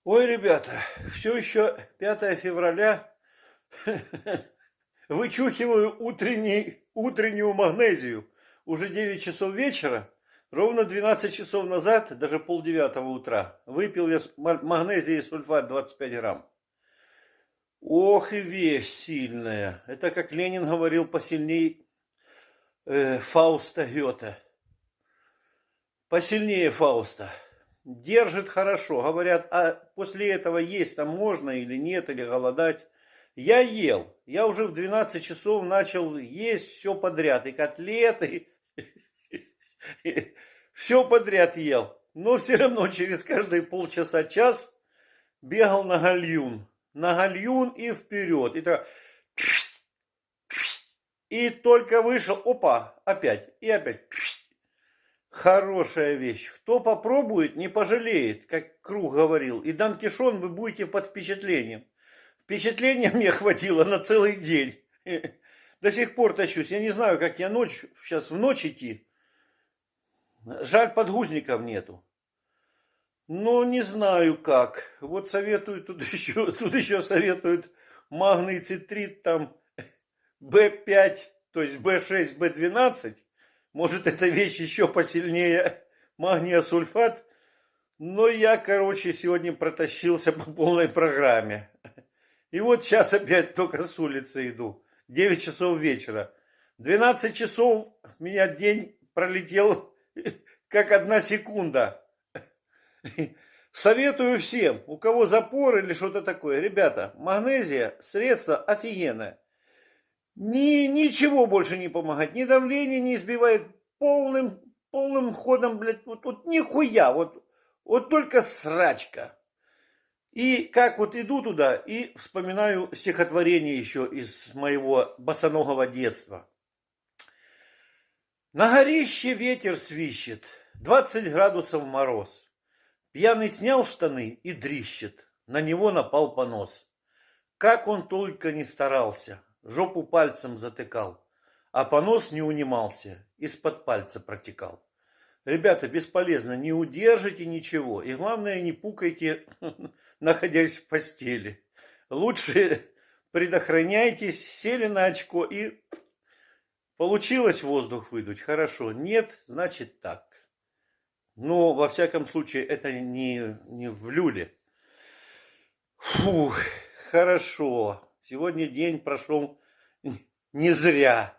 Ой, ребята, все еще 5 февраля, вычухиваю утреннюю магнезию. Уже 9 часов вечера, ровно 12 часов назад, даже полдевятого утра, выпил я магнезии и сульфат 25 грамм. Ох и вещь сильная. Это, как Ленин говорил, посильней Фауста Гёте. Посильнее Фауста. Держит хорошо. Говорят, а после этого есть там можно или нет, или голодать. Я ел. Я уже в 12 часов начал есть все подряд. И котлеты, все подряд ел. Но все равно через каждые полчаса-час бегал на гальюн. На гальюн и вперед. И только вышел, опа, опять. И опять. Хорошая вещь. Кто попробует, не пожалеет, как Круг говорил. И Дан Кишон вы будете под впечатлением. Впечатления мне хватило на целый день. До сих пор тащусь. Я не знаю, как я сейчас в ночь идти. Жаль, подгузников нету. Но не знаю как. Вот советуют, тут еще советуют магний цитрит, там В5, то есть В6, В12. Может, эта вещь еще посильнее магния сульфат. Но я, сегодня протащился по полной программе. И вот сейчас опять только с улицы иду. 9 часов вечера. 12 часов у меня день пролетел как 1 секунда. Советую всем, у кого запор или что-то такое. Ребята, магнезия, средство офигенное. Ничего больше не помогает. Ни давление не избивает. Полным ходом, блядь, вот нихуя. Вот только срачка. И как вот иду туда и вспоминаю стихотворение еще из моего босоногого детства. На горище ветер свищет, 20 градусов мороз. Пьяный снял штаны и дрищет, на него напал понос. Как он только не старался, жопу пальцем затыкал, а понос не унимался, из-под пальца протекал. Ребята, бесполезно, не удержите ничего, и главное, не пукайте, находясь в постели. Лучше предохраняйтесь, сели на очко и получилось воздух выдуть, хорошо, нет, значит так. Но, во всяком случае, это не в люле. Фух, хорошо. Сегодня день прошел не зря.